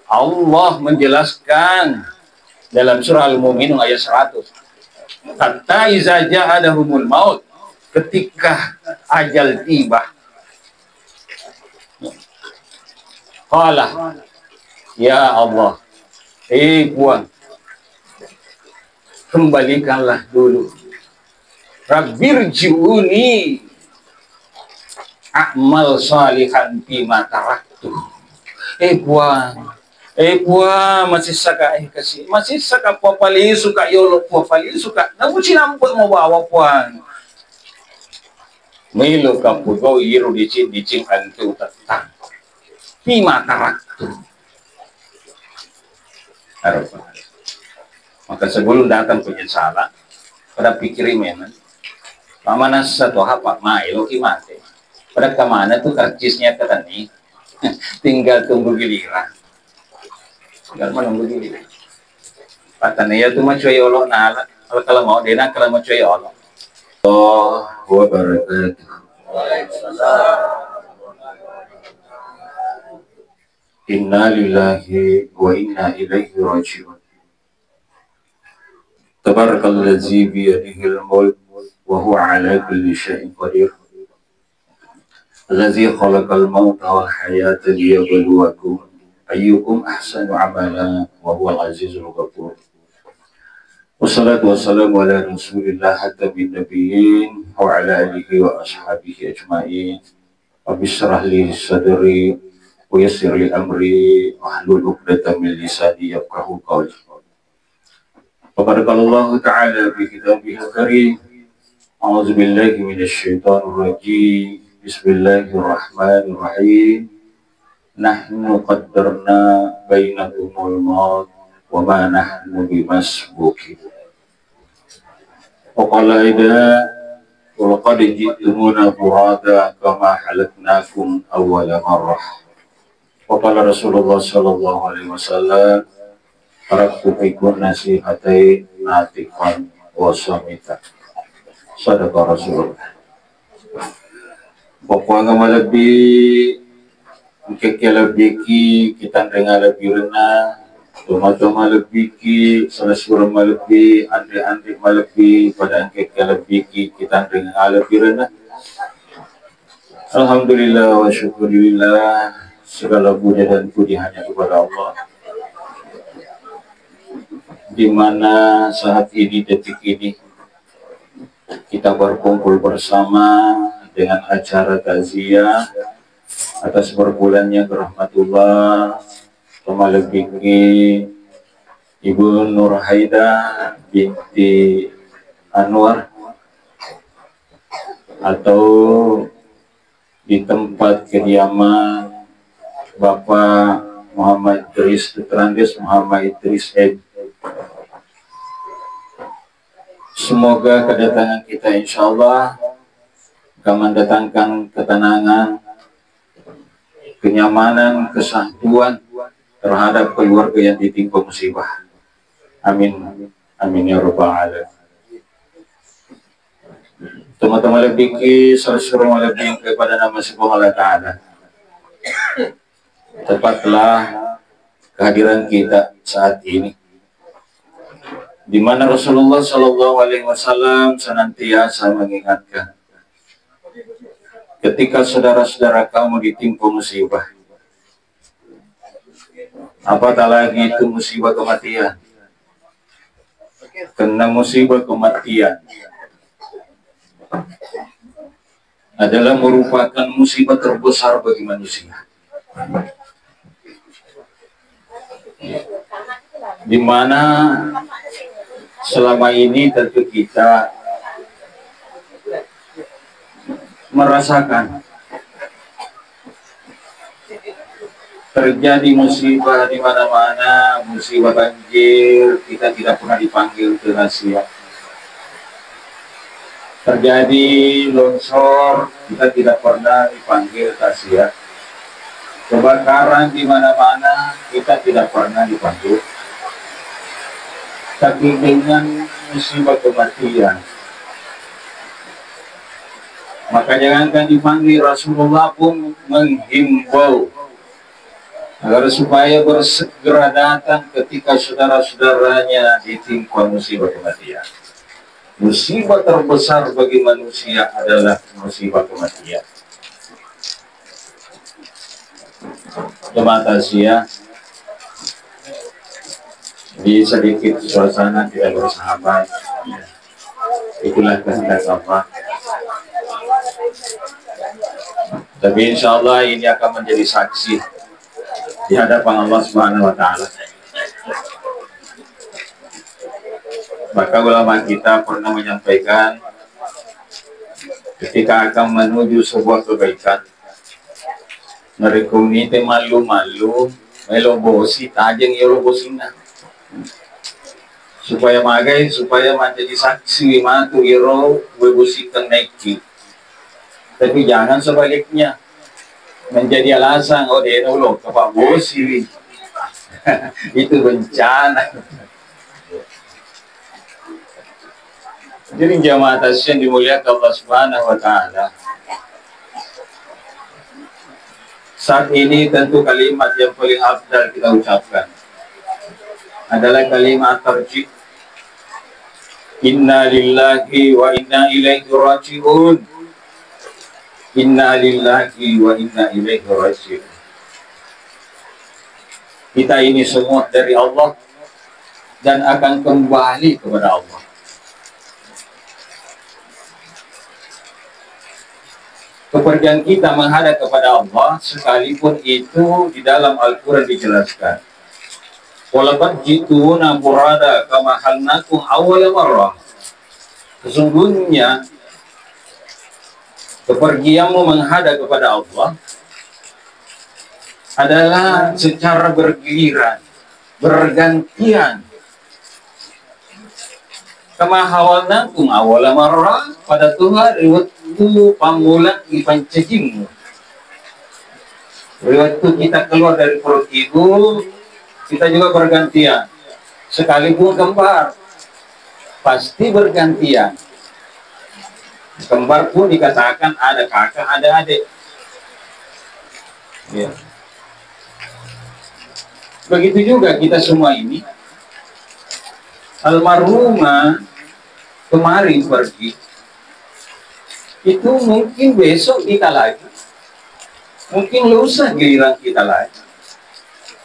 Allah menjelaskan dalam surah Al-Mu'minun ayat 100. Hatta iza ja'adahumul maut, ketika ajal tiba. Qala, ya Allah, Puan, kembalikanlah dulu. Rabbirji'uni a'mal salihan bima taraktu. Puan, masih saka kasih, masih saka papali suka yolo papali suka. Namun sinampun mo bawa Puan. Milo kapugo iru dicing antu tatang. Bima taraktu. Maka sebelum datang penyesalan, pada pikirin memang pamana satu apa mailo kimate. Pada kemana tuh karcisnya katani, tinggal tunggu giliran. Tinggal menunggu giliran. Patanya tuh macuai Allah nala, kalau mau dena kalau macuai Allah. Allah wabarakatuh. Inna lillahi wa inna ilaihi raji'un. Tabarakalladzi biyadihil mulk wa huwa ala kulli syai'in qadir. Alladzi khalaqal mauta wal hayata liyabluwakum ayyukum ahsanu amala wa huwal azizul ghafur. Wassalatu wassalamu ala Rasulillah hatta bin nabiyyin wa ala alihi wa ashabihi ajma'in. Rabbi shrah li sadri wa yassir li amri wahlul 'uqdatam min lisani yafqahu qawli. Barakallahu ta'ala bi kitabihil karim. A'udzu billahi minasy syaithanir rajim. Bismillahirrahmanirrahim. Nahnu qaddarna bainakumul maut wa ma nahnu bimasbuqin. Wa qala idza wa laqad ji'tumuna furada kama halaknakum awwala marrah. Wa qala Rasulullah sallallahu alaihi wasallam, taraktu fikum nasihatai natikon wasamita. Sadaqah Rasulullah. Pokoknya lebih kekela biki kita dengar lebih renah, toma-toma lebih ki, salah lebih, andre-andre lebih, pada kekela biki kita dengar lebih renah. Alhamdulillah wa syukurillah, segala puja dan puji hanya kepada Allah. Di mana saat ini, detik ini, kita berkumpul bersama dengan acara takziah atas berbulannya rahmatullah Tomalebiki Ibu Nur Haida binti Anwar, atau di tempat kediaman Bapak Muhammad Idris Terandes Muhammad Idris Ed. Semoga kedatangan kita insya Allah akan mendatangkan ketenangan, kenyamanan, kesatuan terhadap keluarga yang ditimpa musibah. Amin. Amin ya rabbal alamin. Teman-teman lebih seluruh lebih kepada nama Subhanahu wa ta'ala. Tepatlah kehadiran kita saat ini, di mana Rasulullah Shallallahu Alaihi Wasallam senantiasa mengingatkan, ketika saudara-saudara kamu ditimpa musibah, apatah lagi itu musibah kematian. Karena musibah kematian adalah merupakan musibah terbesar bagi manusia, di mana selama ini tentu kita merasakan terjadi musibah di mana-mana, musibah banjir, kita tidak pernah dipanggil ke rahasia. Terjadi longsor, kita tidak pernah dipanggil rahasia. Kebakaran di mana-mana, kita tidak pernah dipanggil. Tapi dengan musibah kematian, maka jangankan dipanggil, Rasulullah pun menghimbau agar supaya bersegera datang ketika saudara-saudaranya ditimpa musibah kematian. Musibah terbesar bagi manusia adalah musibah kematian. Jemaah Tasya, di sedikit suasana tidak bersahabat, itulah kehendak Allah. Tapi insya Allah ini akan menjadi saksi di hadapan Allah Subhanahu wa Ta'ala. Maka ulama kita pernah menyampaikan, ketika akan menuju sebuah kebaikan, merekuni te malu-malu, melobosi tajeng yolobosina, supaya magai, supaya menjadi saksi matu iro webosikan naiki. Tapi jangan sebaliknya, menjadi alasan oh dia nolok kepak bosi. Itu bencana. Jadi jamaah tasyan dimuliakan Allah Subhanahu wa Ta'ala. Saat ini tentu kalimat yang paling afdal kita ucapkan adalah kalimat tarjih. Inna lillahi wa inna ilaihi raji'un. Inna lillahi wa inna ilaihi raji'un. Kita ini semua dari Allah dan akan kembali kepada Allah. Kepergian kita menghadap kepada Allah, sekalipun itu di dalam Al-Quran dijelaskan. Walaqad ji'tuna furada kama khalaqnakum awwala marrah. Sesungguhnya kepergianmu menghadap kepada Allah adalah secara bergiliran, bergantian. Kama hawalnakum awwala marrah, pada Tuhan waktu pamulang ipancejingmu. Waktu kita keluar dari perut ibu, kita juga bergantian. Sekalipun kembar, pasti bergantian. Kembar pun dikatakan ada kakak, ada adik. Ya. Begitu juga kita semua ini. Almarhumah kemarin pergi, itu mungkin besok kita lagi, mungkin lusa giliran kita lagi,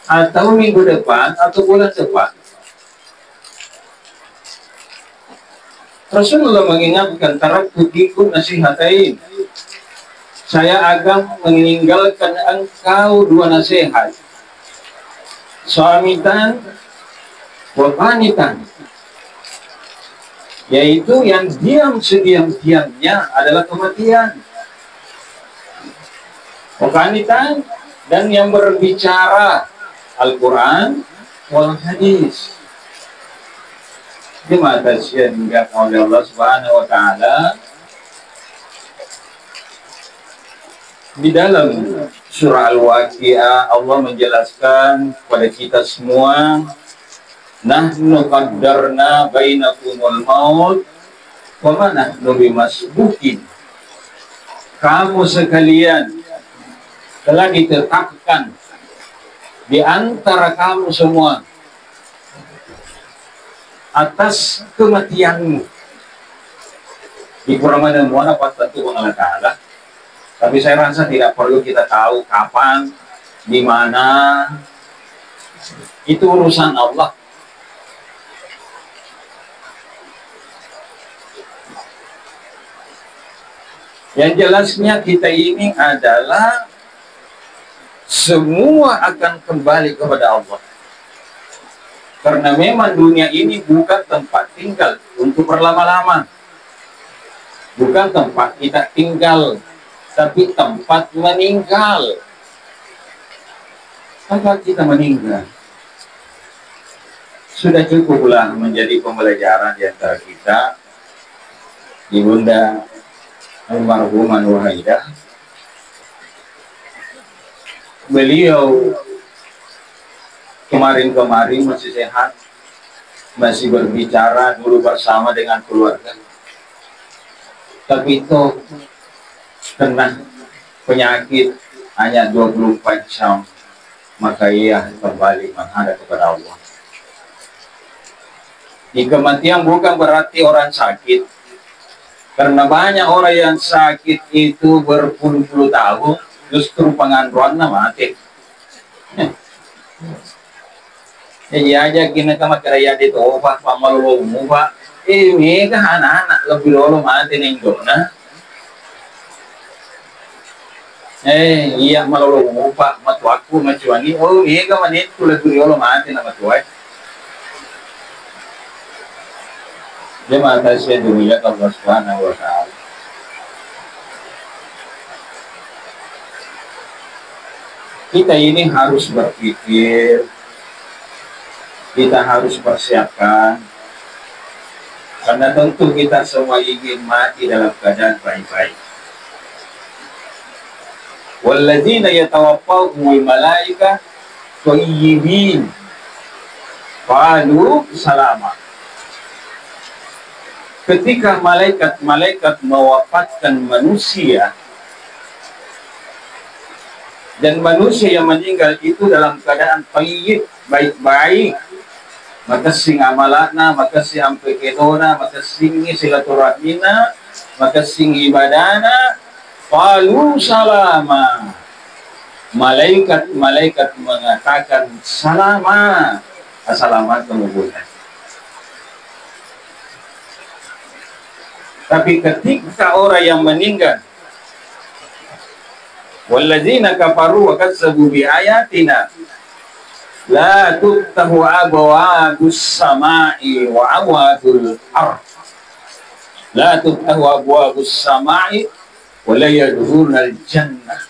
atau minggu depan atau bulan depan. Rasulullah mengingatkan, taraktu fikum nasihatain, saya akan meninggalkan engkau dua nasihat, suamitan wa qanitan, yaitu yang diam sediam-diamnya adalah kematian. Qanitan, dan yang berbicara Al-Quran wal hadis. Jemaah tasyan yang oleh Allah Subhanahu wa Ta'ala, di dalam surah Al-Waqi'ah Allah menjelaskan kepada kita semua, nahnu qaddarna bainakumul maut wa ma nahnu bimasbukin. Kamu sekalian telah ditetapkan di antara kamu semua atas kematianmu. Di Quran mana tentu Allah Ta'ala, tapi saya rasa tidak perlu kita tahu kapan, di mana, itu urusan Allah. Yang jelasnya kita ini adalah semua akan kembali kepada Allah. Karena memang dunia ini bukan tempat tinggal untuk berlama-lama. Bukan tempat kita tinggal, tapi tempat meninggal. Tempat kita meninggal. Sudah cukuplah menjadi pembelajaran di antara kita. Ibunda almarhumah Wahidah, beliau kemarin-kemarin masih sehat, masih berbicara dulu bersama dengan keluarga, tapi itu kena penyakit hanya 24 jam maka ia kembali menghadap kepada Allah. Di kematian bukan berarti orang sakit, karena banyak orang yang sakit itu berpuluh-puluh tahun, justru penganduannya mati. Jadi aja kena kama keraya di toba pamalu muba, mereka anak-anak lebih dulu mati nengdona. Iya malu muba matu aku macuani, mereka manit tu lebih dulu mati nama tuai. Jemaah tasya dunia Allah Subhanahu wa ta'ala. Kita ini harus berpikir, kita harus persiapkan, karena tentu kita semua ingin mati dalam keadaan baik-baik. Walladzina yatawaffahumul malaika thayyibin qalu salama. Ketika malaikat-malaikat mewafatkan manusia, dan manusia yang meninggal itu dalam keadaan thayyib, baik-baik, maka sing amalana, maka sing ampeketona, maka sing silaturahmina, maka sing ibadana, qalu salama. Malaikat-malaikat mengatakan salama, assalamualaikum kemudian. Tapi ketika orang yang meninggal, walladzina kafaru wa kazzabu bi ayatina la tuftahu abwabus samai wa abwabul ard, la tuftahu abwabus samai wa la yadkhulunal jannah.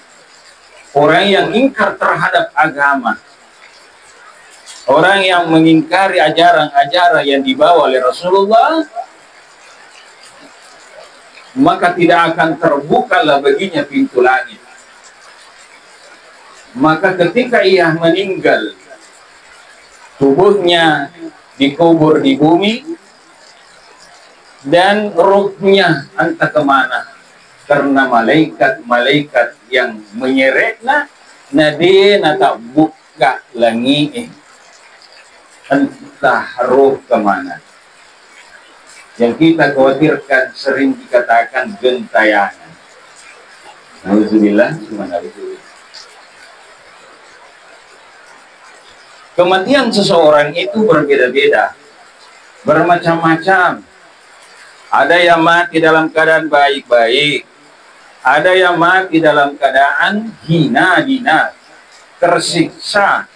Orang yang ingkar terhadap agama, orang yang mengingkari ajaran-ajaran yang dibawa oleh Rasulullah, maka tidak akan terbukalah baginya pintu langit. Maka ketika ia meninggal, tubuhnya dikubur di bumi, dan ruhnya entah kemana, karena malaikat-malaikat yang menyeretna nade nata buka langi, entah ruh kemana. Yang kita khawatirkan sering dikatakan gentayangan. Alhamdulillah, kematian seseorang itu berbeda-beda, bermacam-macam. Ada yang mati dalam keadaan baik-baik, ada yang mati dalam keadaan hina-hina, tersiksa.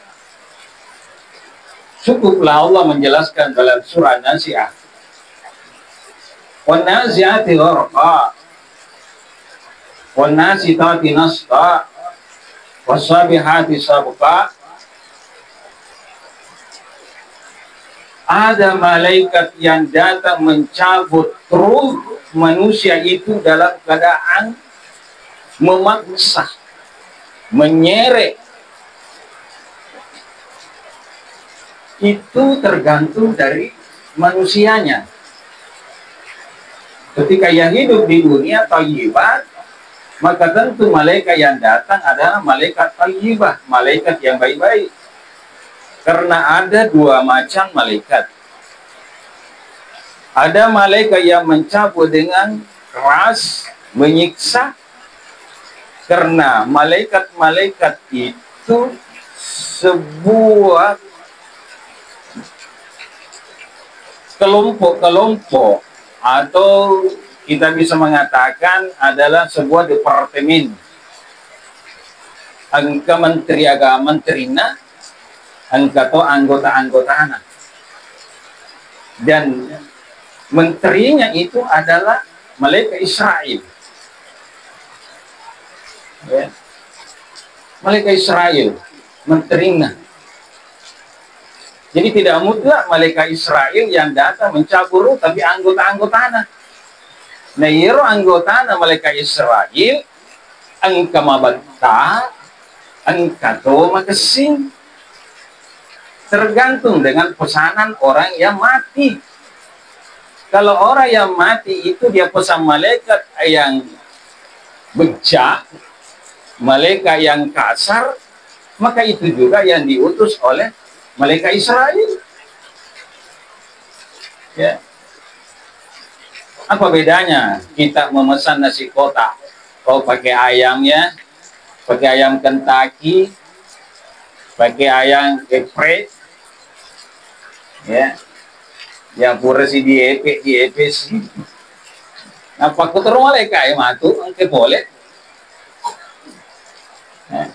Cukuplah Allah menjelaskan dalam surah An-Nazi'ah, وَالنَّازِعَاتِ غَرْقًا وَالنَّاشِطَاتِ نَشْطًا وَالسَّابِحَاتِ سَبْحًا. Ada malaikat yang datang mencabut ruh manusia itu dalam keadaan memaksa, menyeret. Itu tergantung dari manusianya. Ketika yang hidup di dunia thayyibah, maka tentu malaikat yang datang adalah malaikat thayyibah, malaikat yang baik-baik. Karena ada dua macam malaikat. Ada malaikat yang mencabut dengan keras, menyiksa. Karena malaikat-malaikat itu sebuah kelompok-kelompok, atau kita bisa mengatakan adalah sebuah departemen. Angka menteri agama menterina, angka to anggota-anggotana. Dan menterinya itu adalah malaikat Israel. Ya. Malaikat Israel menterinya. Jadi tidak mutlak malaikat Israel yang datang mencabut, tapi anggota-anggotana. Nah, iro anggotana malaikat Israel, angka mabata, angka to makasing. Tergantung dengan pesanan orang yang mati. Kalau orang yang mati itu dia pesan malaikat yang bejat, malaikat yang kasar, Maka itu juga yang diutus oleh malaikat Israel. Ya. Apa bedanya kita memesan nasi kotak? Oh, pakai ayamnya, pakai ayam Kentucky, pakai ayam geprek, ya, yang pura si diepek sih. Apa aku terus malaikat ya matu, angke boleh. Ya.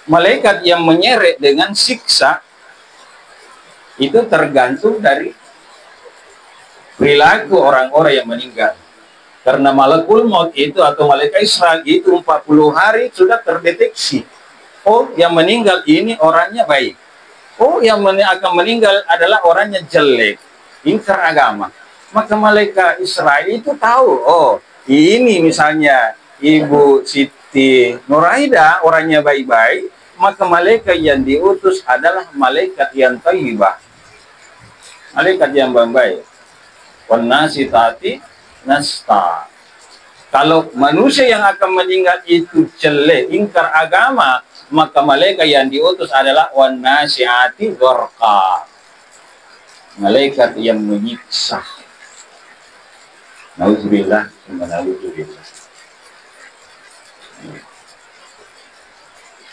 Malaikat yang menyeret dengan siksa itu tergantung dari perilaku orang-orang yang meninggal. Karena malakul maut itu atau malaikat Israel itu 40 hari sudah terdeteksi. Oh, yang meninggal ini orangnya baik. Oh, yang akan meninggal adalah orangnya jelek, ingkar agama. Maka malaikat Israel itu tahu, oh, ini misalnya Ibu Siti Nuraida orangnya baik-baik, maka malaikat yang diutus adalah malaikat yang thayyibah. Malaikat yang baik. Wanasitati nasta. Kalau manusia yang akan meninggal itu jelek, ingkar agama, maka malaikat yang diutus adalah wanasiati gharqa. Malaikat yang menyiksa. Nauzubillah, nauzubillah.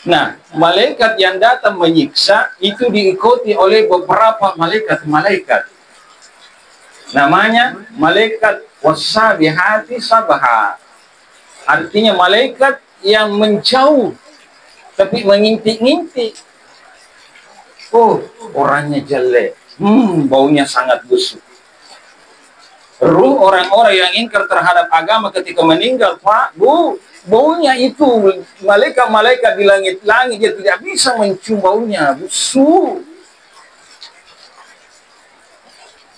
Nah, malaikat yang datang menyiksa itu diikuti oleh beberapa malaikat-malaikat. Namanya malaikat wasabihati sabaha. Artinya malaikat yang menjauh tapi mengintip-ngintip. Oh, orangnya jelek. Baunya sangat busuk. Ruh orang-orang yang ingkar terhadap agama ketika meninggal, Pak, Bu, baunya itu malaikat-malaikat di langit-langit dia tidak bisa mencium baunya, busuk.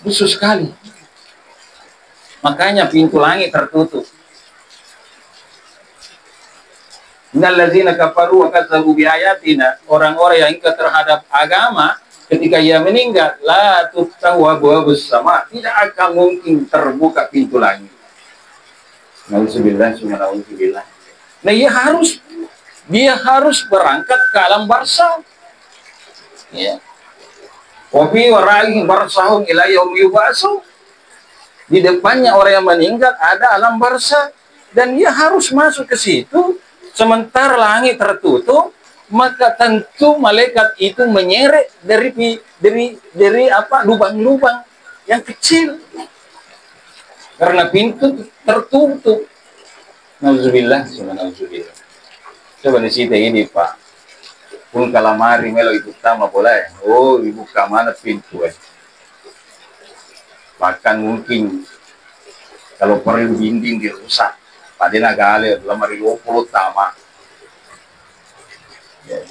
Busuk sekali. Makanya pintu langit tertutup. Innallazina kafaru wa kadzdzabu biayatina, orang-orang yang ingkar terhadap agama ketika ia meninggal, la tuftahu abwaabus sama, tidak akan mungkin terbuka pintu langit. Nauzubillah, nauzubillah. Nah, dia harus berangkat ke alam barzakh. Ya. Wa fi waraihi barzahum ila yaumi yub'atsun. Di depannya orang yang meninggal ada alam barzakh dan dia harus masuk ke situ. Sementara langit tertutup, maka tentu malaikat itu menyeret dari apa lubang-lubang yang kecil karena pintu tertutup. Nauzubillah, nauzubillah. Coba di sini ini Pak, pun kalamari melo ibu tama boleh. Oh, ibu kamana pintu bahkan mungkin kalau perlu dinding dirusak. Padina galer lamari 20 tama. Ya.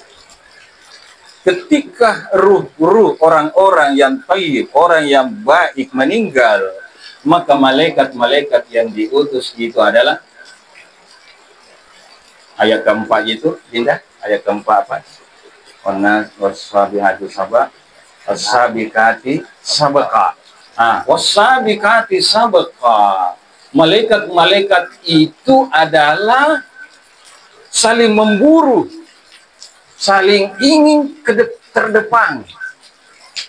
Ketika ruh orang-orang yang thayyib, orang yang baik meninggal, maka malaikat-malaikat yang diutus itu adalah ayat keempat itu, Dinda, ayat keempat apa? Wanas wasabihati sabak, wasabikati sabaka. Wasabikati sabaka. Malaikat-malaikat itu adalah saling memburu, saling ingin terdepan.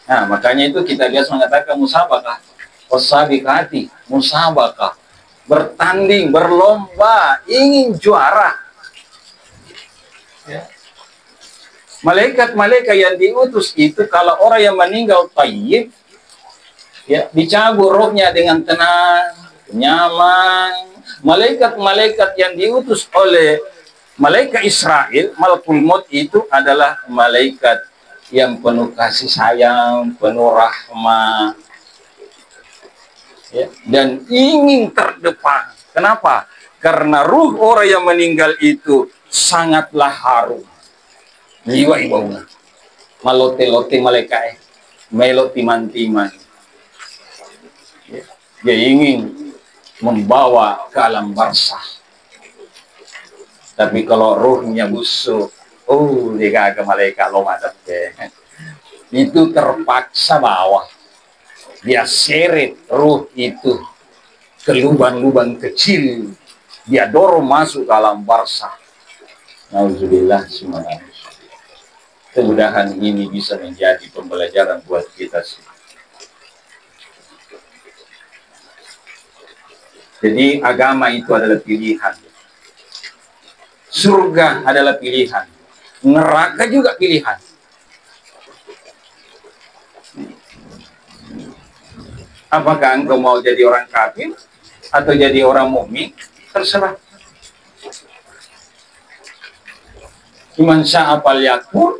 Nah, makanya itu kita biasa mengatakan musabakah, wasabikati, musabakah, bertanding, berlomba, ingin juara. Ya. Malaikat-malaikat yang diutus itu kalau orang yang meninggal thayyib, ya, dicabut rohnya dengan tenang, nyaman. Malaikat-malaikat yang diutus oleh malaikat Israel, malakul maut itu adalah malaikat yang penuh kasih sayang, penuh rahmat, ya, dan ingin terdepan. Kenapa? Karena ruh orang yang meninggal itu sangatlah harum. Jiwa ibaunya malote-lote malaikat melot timan-timan. Dia ingin membawa ke alam barzakh. Tapi kalau ruhnya busuk, oh, dia kagak malaikat lo madap deh. Itu terpaksa bawa. Dia seret ruh itu ke lubang-lubang kecil. Dia dorong masuk ke alam barzakh. Nauzubillah semuanya. Kemudahan ini bisa menjadi pembelajaran buat kita sih. Jadi agama itu adalah pilihan. Surga adalah pilihan. Neraka juga pilihan. Apakah engkau mau jadi orang kafir atau jadi orang mukmin? Terserah. Iman sya'a falyakfur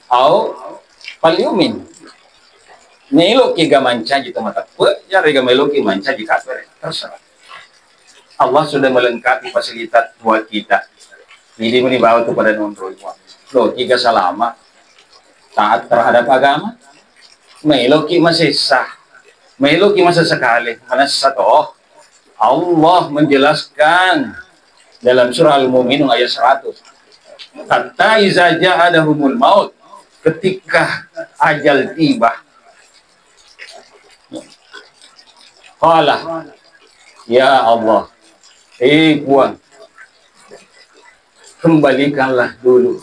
au falyumin. Melo ki gamanca gitu mata pe, ya rega melo ki manca jika terserah. Allah sudah melengkapi fasilitas buat kita. Ini dibawa kepada non-Muslim. Loh, tiga selama taat terhadap agama, melo ki masih sah. Melo ki masa sekali. Karena satu, Allah menjelaskan dalam surah Al-Mu'minun ayat 100. Hatta iza ja'adahumul maut, ketika ajal tiba, qala ya Allah, Puan, kembalikanlah dulu,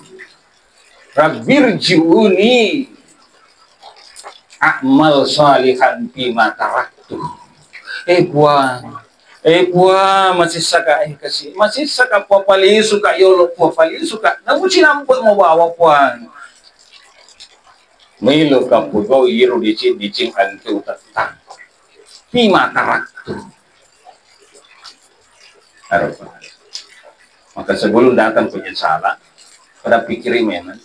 rabbirji'uni a'mal salihan bima taraktu. Puan, masih saka kasih, masih saka papali suka yolo papali suka, namun sinampun mo bawa Puan. Milo kapugo iru dicing antu tetang. Bima taraktu. Maka sebelum datang penyesalan, pada pikirin memang,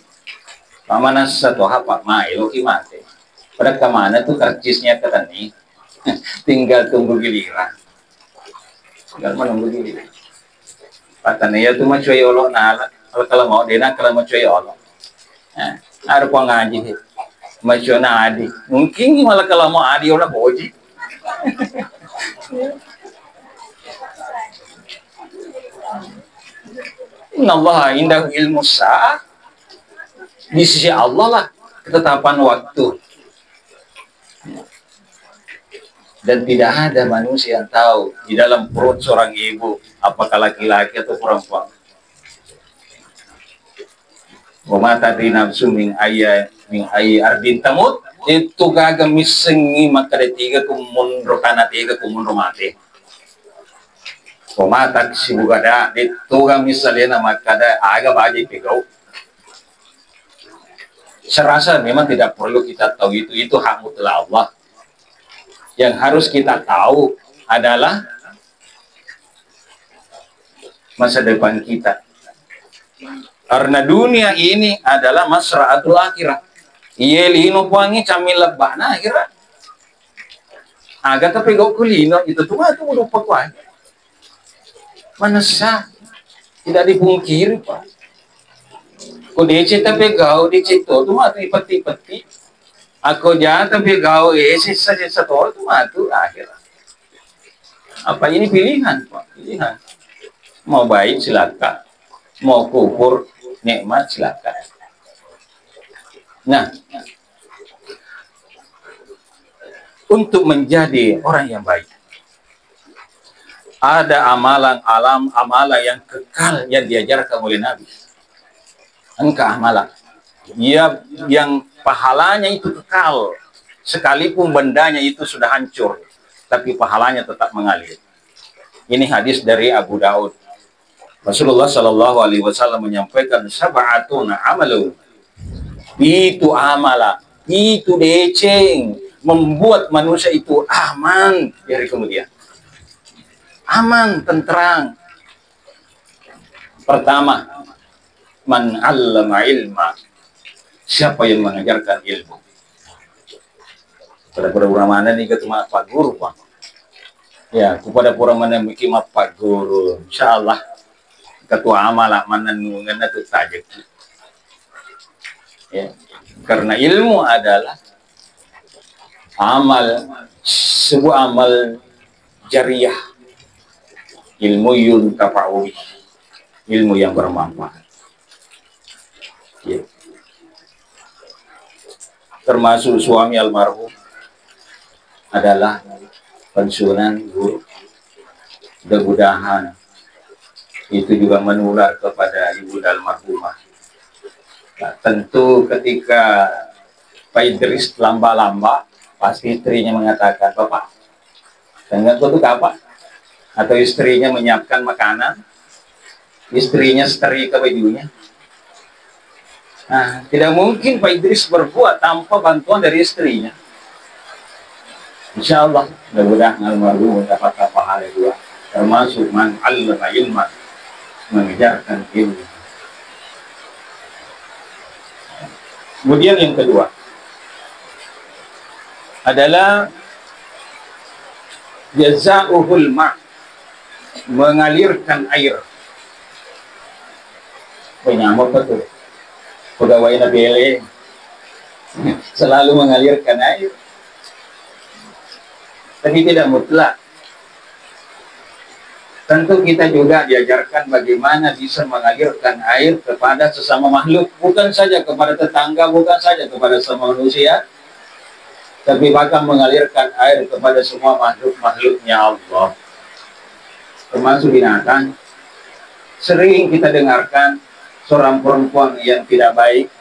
pamanas satu apa mailo kimate. Pada kemana tuh karcisnya kata nih, tinggal tunggu giliran. Tinggal menunggu giliran. Patanya tuh mah cuy Allah nala, kalau mau dena kalau mau cuy Allah. Ada pengaji, macam adi. Mungkin malah kalau mau adi orang boji. Inna Allah indah ilmu sah. Di sisi Allah lah ketetapan waktu. Dan tidak ada manusia yang tahu di dalam perut seorang ibu apakah laki-laki atau perempuan. Wa tadi nafsu min ayyi ardin tamut, itu gaga misengi maka tiga kumundur kana tiga kumundur mati. Wa taksi bugada itu ga misalnya maka ada aga baji pegau. Serasa memang tidak perlu kita tahu itu hak mutlak Allah. Yang harus kita tahu adalah masa depan kita. Karena dunia ini adalah masra'atul akhirah. Iya lino puangi camil lebana akhirat. Agak tapi gak kulino itu tuh lupa kuat. Mana sah tidak dipungkiri Pak. Kau DC tapi gau DC itu tuh mah ipeti. Aku jangan tapi gau sisa satu itu mah tuh akhirat. Apa ini pilihan Pak? Pilihan. Mau baik silakan. Mau kufur nikmat silakan. Nah, untuk menjadi orang yang baik, ada amalan yang kekal yang diajarkan oleh Nabi. Engkau amalan yang pahalanya itu kekal, sekalipun bendanya itu sudah hancur, tapi pahalanya tetap mengalir. Ini hadis dari Abu Daud. Rasulullah Shallallahu Alaihi Wasallam menyampaikan sab'atuna amalu, itu amala, itu deceng, membuat manusia itu aman dari kemudian, aman, tenteram. Pertama, man 'allama ilma, siapa yang mengajarkan ilmu. Pada pura mana nih ketemu Pak Guru Pak? Ya, kepada pura mana mikir Pak Guru, insyaallah ketua amalah mana nungan itu tajak. Ya, karena ilmu adalah sebuah amal jariah, ilmu yuntafa'u, ilmu yang bermanfaat. Ya. Termasuk suami almarhum adalah pensiunan guru. Mudah-mudahan itu juga menular kepada ibu almarhumah. Nah, tentu ketika Pak Idris lamba-lamba, pasti istrinya mengatakan, "Bapak, dengan untuk apa?" Atau istrinya menyiapkan makanan, istrinya setrika bajunya. Nah, tidak mungkin Pak Idris berbuat tanpa bantuan dari istrinya. Insya Allah, mudah-mudahan almarhum mendapatkan pahala dua, termasuk man 'allama ilman, mengajarkan ilmu. Kemudian yang kedua adalah jazauhul ma', mengalirkan air. Penyamuk betul. Pegawai Nabele selalu mengalirkan air. Tapi tidak mutlak. Tentu kita juga diajarkan bagaimana bisa mengalirkan air kepada sesama makhluk. Bukan saja kepada tetangga, bukan saja kepada semua manusia, tapi bahkan mengalirkan air kepada semua makhluk-makhluknya Allah. Termasuk binatang. Sering kita dengarkan seorang perempuan yang tidak baik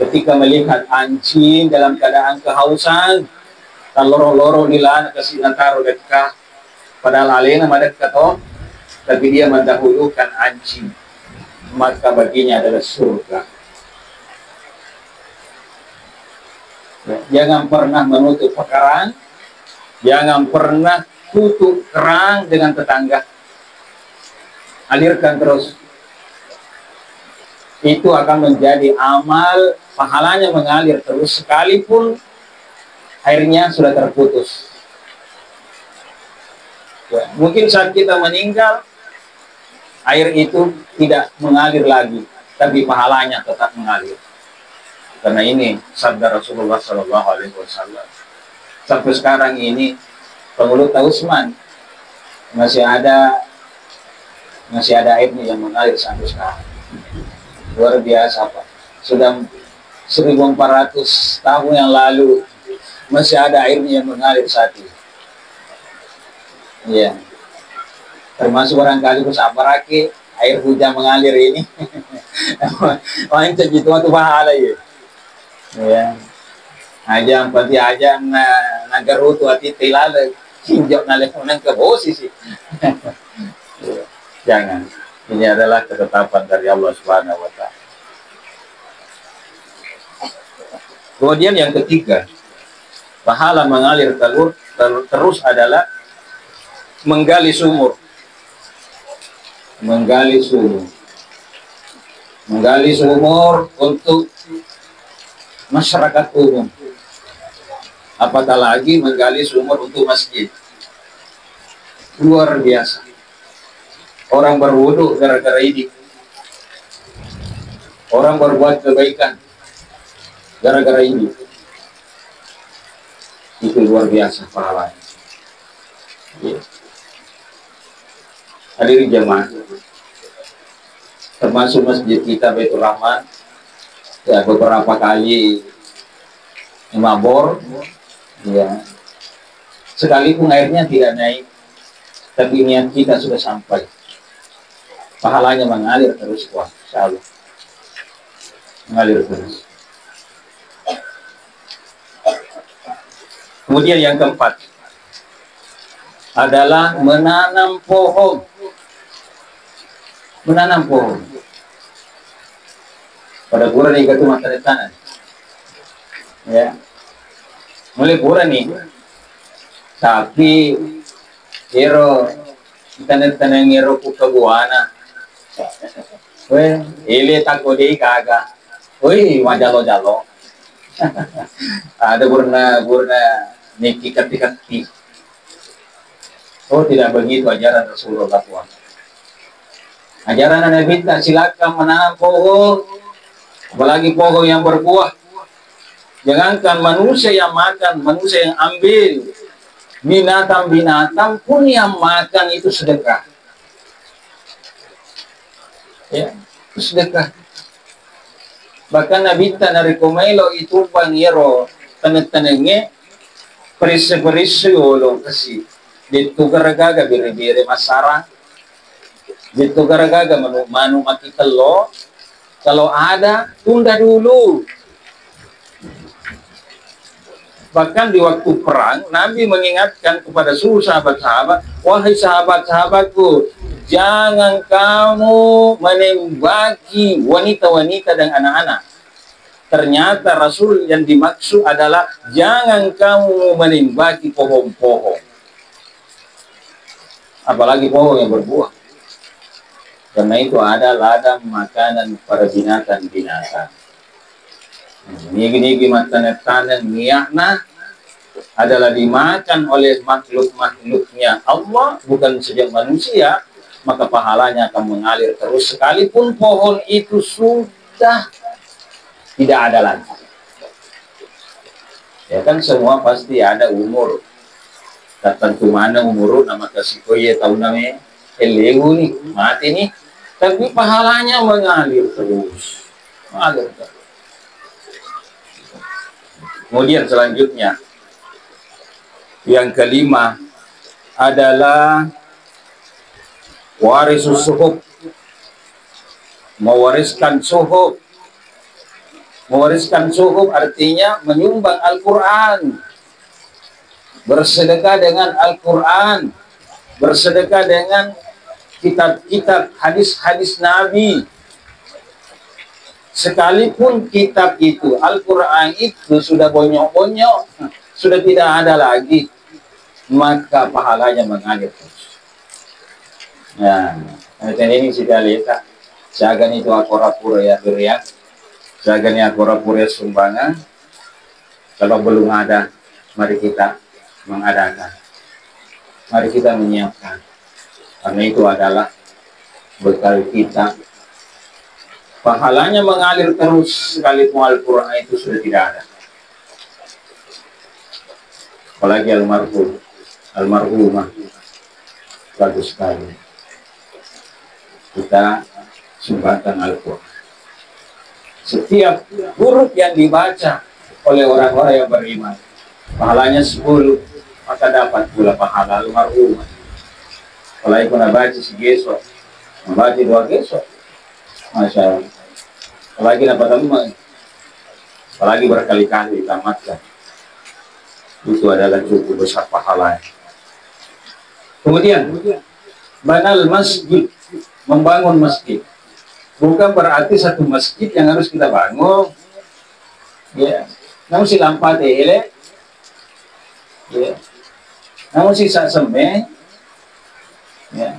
ketika melihat anjing dalam keadaan kehausan, dan loro-loro nilana kasih nantaro dekat, padahal alena madekat tapi dia mendahulukan anjing, maka baginya adalah surga. Jangan pernah menutup perkaraan, jangan pernah tutup kerang dengan tetangga, alirkan terus. Itu akan menjadi amal, pahalanya mengalir terus sekalipun airnya sudah terputus. Ya, mungkin saat kita meninggal, air itu tidak mengalir lagi, tapi pahalanya tetap mengalir. Karena ini sabda Rasulullah SAW. Sampai sekarang ini Pengelut Usman masih ada airnya yang mengalir sampai sekarang. Luar biasa, Pak. Sudah 1400 tahun yang lalu masih ada airnya yang mengalir saat ini. Iya. Termasuk barangkali bersabarake air hujan mengalir ini. Wancan gitu itu pahala ya. Ya. Aja pati aja nagarutu ati tilala hinjau naleponan ke posisi. Jangan. Ini adalah ketetapan dari Allah Subhanahu wa taala. Kemudian yang ketiga, pahala mengalir terus adalah menggali sumur. Menggali sumur untuk masyarakat umum. Apatah lagi menggali sumur untuk masjid. Luar biasa. Orang berwudu gara-gara ini. Orang berbuat kebaikan gara-gara ini. Itu luar biasa pahalanya. Ya. Hadirin jamaah, termasuk masjid kita Baitur Rahman, ya beberapa kali mabor, ya sekalipun airnya tidak naik, tapi niat kita sudah sampai, pahalanya mengalir terus, wah, insyaallah mengalir terus. Kemudian yang keempat adalah menanam pohon. Menanam pohon. Pada bulan ini itu masa tanah. Ya. Mulai bulan nih. Tapi hero tanah hero kukabuana. Weh, ile takodi kaga. Wih, wajalo-jalo. Ada burna niki kati. Oh, tidak begitu ajaran Rasulullah SAW. Ajaran Nabi kita silakan menanam pohon, apalagi pohon yang berbuah. Jangankan manusia yang makan, manusia yang ambil, binatang-binatang pun yang makan itu sedekah. Ya, itu sedekah. Bahkan Nabi kita narikomailo itu pangiro tanag-tanagnya perisi-perisi ulo kasi dito garagaga biri-biri masara. Gitu gara-gara manu maki telo, kalau ada tunda dulu. Bahkan di waktu perang, Nabi mengingatkan kepada seluruh sahabat-sahabat, wahai sahabat-sahabatku, jangan kamu menembaki wanita-wanita dan anak-anak. Ternyata Rasul yang dimaksud adalah jangan kamu menembaki pohon-pohon, apalagi pohon yang berbuah. Karena itu ada ladang makanan para binatang-binatang. Nigi-nigi makanan niatna adalah dimakan oleh makhluk-makhluknya Allah, bukan saja manusia, maka pahalanya akan mengalir terus sekalipun pohon itu sudah tidak ada lagi. Ya kan semua pasti ada umur. Tertentu mana umur nama kasih ya tahu namanya elewu nih mati nih, tapi pahalanya mengalir terus, mengalir terus. Kemudian selanjutnya yang kelima adalah warisus suhuf, mewariskan suhuf. Mewariskan suhuf artinya menyumbang Al-Quran, bersedekah dengan Al-Quran, bersedekah dengan kitab-kitab hadis-hadis Nabi. Sekalipun kitab itu, Al-Quran itu sudah bonyok-bonyok, sudah tidak ada lagi, maka pahalanya mengalir terus. Nah, ini sudah lihat, jagan itu akorapura ya beriak, jagan itu akorapura sumbangan. Kalau belum ada, mari kita mengadakan, mari kita menyiapkan, karena itu adalah bekal kita. Pahalanya mengalir terus sekalipun Al-Quran itu sudah tidak ada. Apalagi almarhumah, bagus sekali. Kita sumbangkan Al-Quran. Setiap huruf yang dibaca oleh orang-orang yang beriman, pahalanya 10, maka dapat pula pahala almarhumah. Apalagi kena baca si gesok, membaca 2 gesok. Masya Allah. Apalagi dapat teman, apalagi berkali-kali tamatkan, itu adalah cukup besar pahalanya. Kemudian banal masjid, membangun masjid, bukan berarti satu masjid yang harus kita bangun, ya. Namun si lampa tele, ya. Namun si saseme, ya.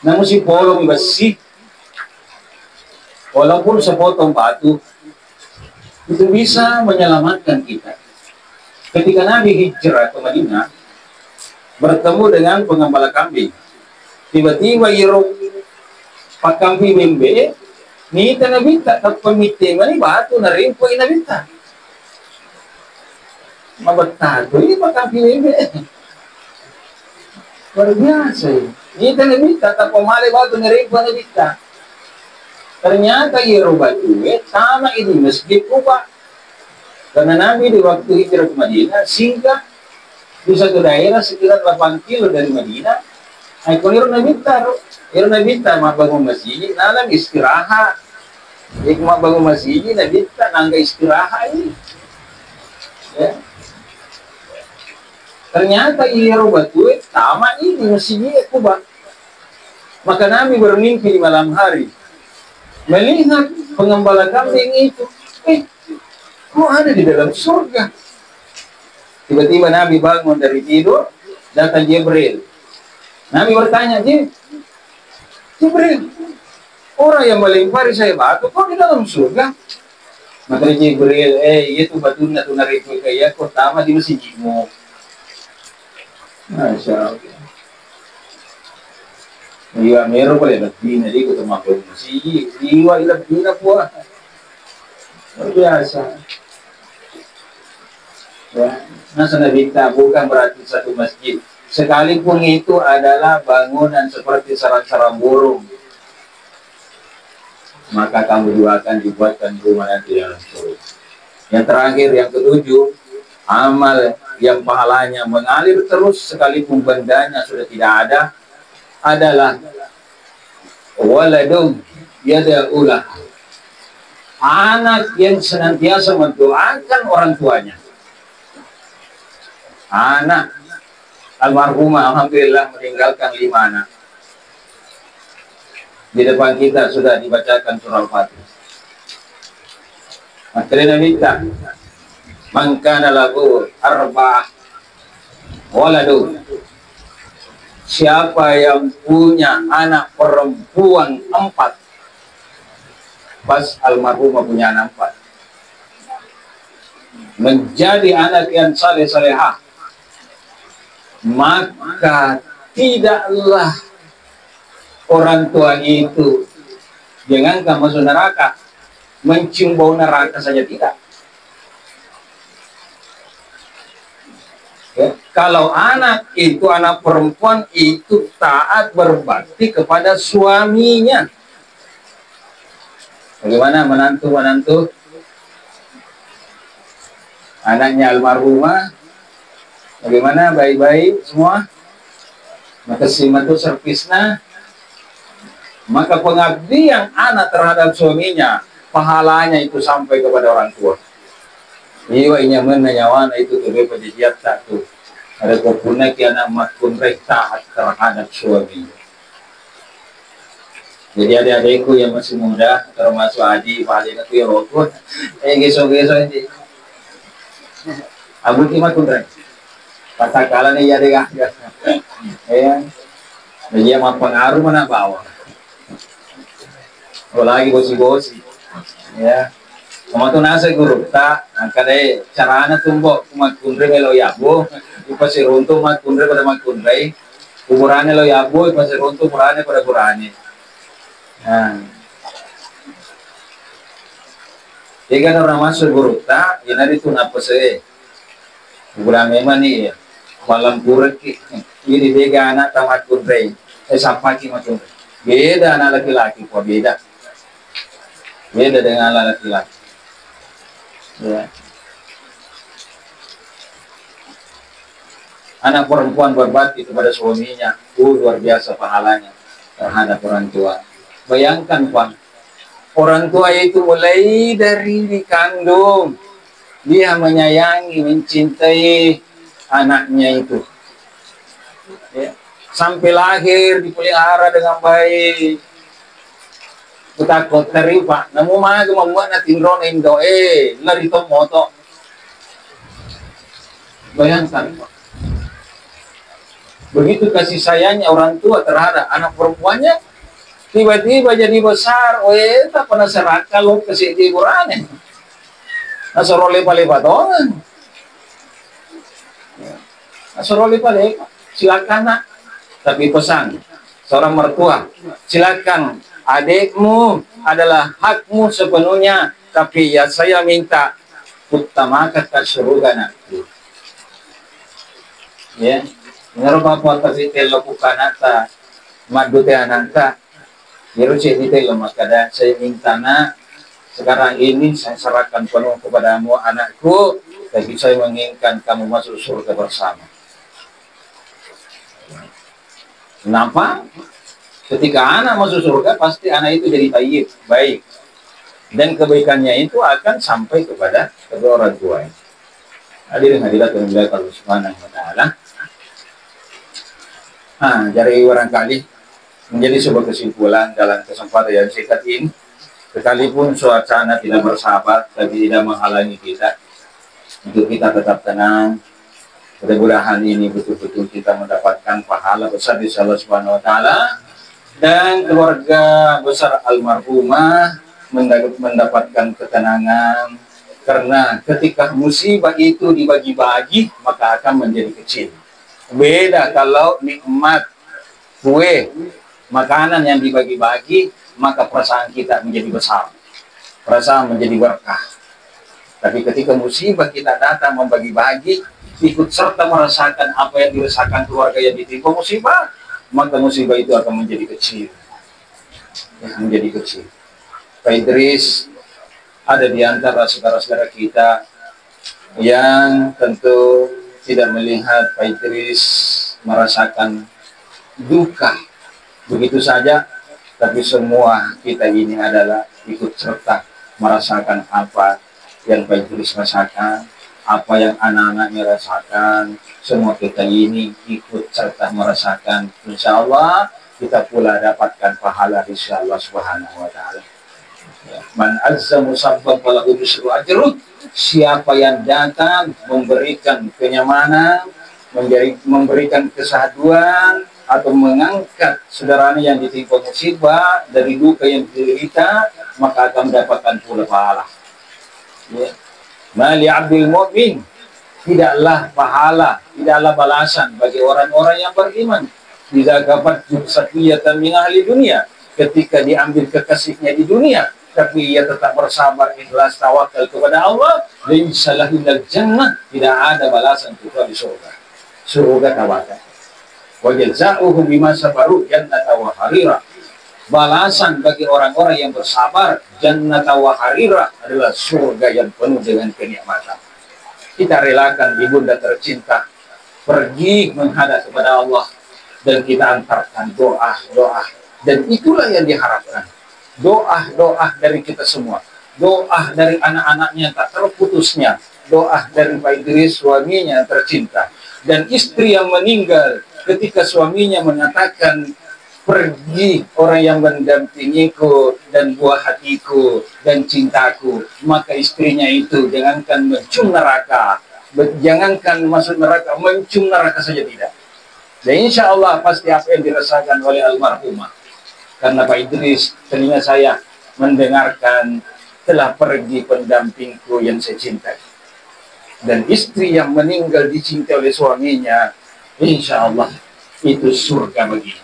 Namun si polong besi, walaupun sepotong batu, itu bisa menyelamatkan kita. Ketika Nabi hijrah ke Madinah, bertemu dengan pengembala kambing. Tiba-tiba yero pak kambing membe, ni tanabita tak pemite mani batu na rimpo inabita. Mabatato ini pak kambing membe. Luar biasa. Ni tanabita tak pemale batu na rimpo inabita. Ternyata yero batu sama ini masjid Kuba. Karena Nabi di waktu hijrah ke Madinah singgah di satu daerah sekitar 8 kilo dari Madinah. Ay kung iro nabita mabangun masjid, nalang istirahat. Kung mabangun masjid, nabita nangga istirahat ini. Ya. Ternyata iro batu tama ini masjid Kuba. Maka Nabi bermimpi di malam hari, melihat pengembala kambing itu, kok ada di dalam surga? Tiba-tiba Nabi bangun dari tidur, datang Jibril. Nabi bertanya, Jibril, orang yang melempari saya batu, kok di dalam surga? Maka Jibril, itu batu na tunarito kaya, kok tama di masjidmu. Masya Allah. Iya, meron pala labdina di ko tumakot masjid. Iwa ilabdina po. Biasa. Ya, nasa nabita bukan berarti satu masjid. Sekalipun itu adalah bangunan seperti sarang-sarang burung, maka kamu juga akan dibuatkan rumah nanti dalam surga. Yang terakhir, yang ketujuh, amal yang pahalanya mengalir terus sekalipun bendanya sudah tidak ada, adalah waladun yada'ulah, anak yang senantiasa mendoakan orang tuanya. Anak almarhumah alhamdulillah meninggalkan 5 anak. Di depan kita sudah dibacakan surah Al-Fatihah. Akhirnya minta, man kana lahu arba'ah waladun, siapa yang punya anak perempuan 4, pas almarhumah punya anak 4, menjadi anak yang saleh-salehah, maka tidaklah orang tua itu, jangankan masuk neraka, mencium bau neraka saja tidak. Ya, kalau anak itu, anak perempuan itu taat berbakti kepada suaminya. Bagaimana menantu-menantu anaknya almarhumah? Bagaimana baik-baik semua? Maka simatu servisna, maka pengabdian anak terhadap suaminya, pahalanya itu sampai kepada orang tua. Iwa inyaman nyawana itu tuh penjijiat satu. Ada kopuna kiana makun taat terhadap suami. Jadi adik-adikku yang masih muda, termasuk Adi, Pak Adi, aku yang rokok, gesok-gesok ini. Abu Timah kundrai. Patakalan iya deh ya. Dia mah pengaruh mana bawa. Kalau lagi gosi-gosi, ya. Kamu tuh nasa guru tak, kadai caranya tumbok kumat kundre melo yabo, ipasi runtuh mat kundre pada mat kundre, kuburannya lo yabo, ipasi runtuh kuburannya pada kuburannya. Nah, jika orang masuk guru tak, ya nanti tuh napa sih? Kuburan memang nih. Malam kurek ini beda anak tamat kundre, sampai ki macam beda anak laki-laki kok beda dengan anak laki-laki. Ya. Anak perempuan berbakti kepada suaminya, luar biasa pahalanya terhadap orang tua. Bayangkan Pak, orang tua itu mulai dari dikandung, dia menyayangi, mencintai anaknya itu, ya. Sampai lahir dipelihara dengan baik. Takut teri Pak, namun mah membuat natin ron indo lari to moto. Bayangkan Pak, begitu kasih sayangnya orang tua terhadap anak perempuannya, tiba-tiba jadi besar, tak pernah serak kalau kasih hiburannya, nasarole palepatongan. Asuroli pale, silakan nak. Tapi pesan seorang mertua, silakan, adikmu adalah hakmu sepenuhnya. Tapi ya saya minta utamakan keserugan aku. Ya, menurut bapak kasih lakukan nata, madu teh ananta. Biru sih itu makanya saya minta nak. Sekarang ini saya serahkan penuh kepadamu anakku. Tapi saya menginginkan kamu masuk surga bersama. Kenapa? Ketika anak masuk surga, pasti anak itu jadi baik. Dan kebaikannya itu akan sampai kepada kedua orang tua. Hadirin hadirat yang dimuliakan Allah Subhanahu wa taala. Jadi barangkali menjadi sebuah kesimpulan dalam kesempatan yang singkat ini, sekalipun suasana tidak bersahabat, tapi tidak menghalangi kita untuk kita tetap tenang. Mudah-mudahan ini betul-betul kita mendapatkan pahala besar di Allah Subhanahu wa taala, dan keluarga besar almarhumah mendapatkan ketenangan, karena ketika musibah itu dibagi-bagi maka akan menjadi kecil. Beda kalau nikmat kue makanan yang dibagi-bagi, maka perasaan kita menjadi besar, perasaan menjadi berkah. Tapi ketika musibah kita datang membagi-bagi, ikut serta merasakan apa yang dirasakan keluarga yang ditimpa musibah, maka musibah itu akan menjadi kecil, menjadi kecil. Pak Idris ada di antara saudara-saudara kita yang tentu tidak melihat Pak Idris merasakan duka begitu saja, Tapi semua kita ini adalah ikut serta merasakan apa yang Pak Idris rasakan, apa yang anak-anaknya rasakan. Semua kita ini ikut serta merasakan. Insya Allah kita pula dapatkan pahala insya Allah Subhanahu wa Ta'ala. Man azza musabbab falahu bisyru ajrun. Siapa yang datang memberikan kenyamanan, memberikan kesahduan, atau mengangkat saudaranya yang ditimpa musibah dari duka yang diderita, maka akan mendapatkan pula pahala. Ya. Mali abdul mu'min, tidaklah pahala, tidaklah balasan bagi orang-orang yang beriman. Jika dapat satwiyatan min ahli dunia, ketika diambil kekasihnya di dunia, tapi ia tetap bersabar, ikhlas, tawakal kepada Allah, laisa lahu illal jannah, tidak ada balasan kecuali surga. Surga tawakal. Wa jazaohum bima sabaru jannata wa harira. Balasan bagi orang-orang yang bersabar, jannata wa harira, adalah surga yang penuh dengan kenikmatan. Kita relakan ibunda tercinta pergi menghadap kepada Allah, dan kita antarkan doa-doa, dan itulah yang diharapkan. Doa-doa dari kita semua, doa dari anak-anaknya tak terputusnya, doa dari Pak Idris suaminya yang tercinta, dan istri yang meninggal ketika suaminya mengatakan, pergi orang yang mendampingiku dan buah hatiku dan cintaku, maka istrinya itu jangankan mencium neraka, jangankan masuk neraka, mencium neraka saja tidak. Dan insya Allah pasti apa yang dirasakan oleh almarhumah, karena Pak Idris, telinga saya mendengarkan, telah pergi pendampingku yang saya cintai. Dan istri yang meninggal dicintai oleh suaminya, insya Allah itu surga baginya.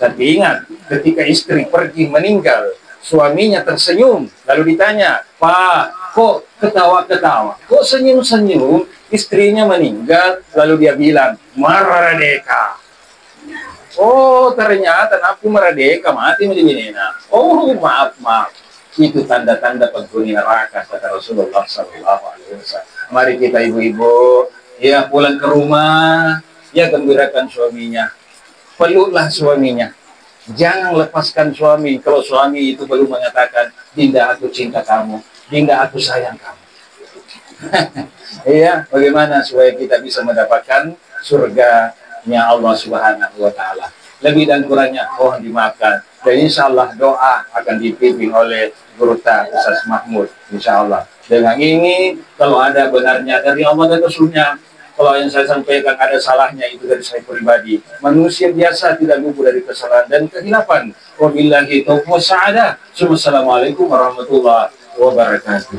Tapi ingat, ketika istri pergi meninggal, suaminya tersenyum, lalu ditanya, Pak, kok ketawa-ketawa, kok senyum-senyum? Istrinya meninggal, lalu dia bilang, Merdeka. Oh, ternyata aku merdeka, mati menjadi nena. Oh, maaf. Itu tanda-tanda penghuni neraka, kata Rasulullah SAW. Mari kita ibu-ibu, ya pulang ke rumah, ya gembirakan suaminya, peluklah suaminya, jangan lepaskan suami kalau suami itu belum mengatakan, Dinda aku cinta kamu, Dinda aku sayang kamu. Iya, bagaimana supaya kita bisa mendapatkan surganya Allah Subhanahu wa Ta'ala. Lebih dan kurangnya mohon dimaafkan, dan insya Allah doa akan dipimpin oleh Guru Ustaz Mahmud, insya Allah. Dengan ini, kalau ada benarnya dari Allah dan Rasulnya, kalau yang saya sampaikan ada salahnya, itu dari saya pribadi. Manusia biasa tidak luput dari kesalahan dan kehilapan. Wabillahi taufiq wa sa'adah. Wassalamualaikum warahmatullahi wabarakatuh.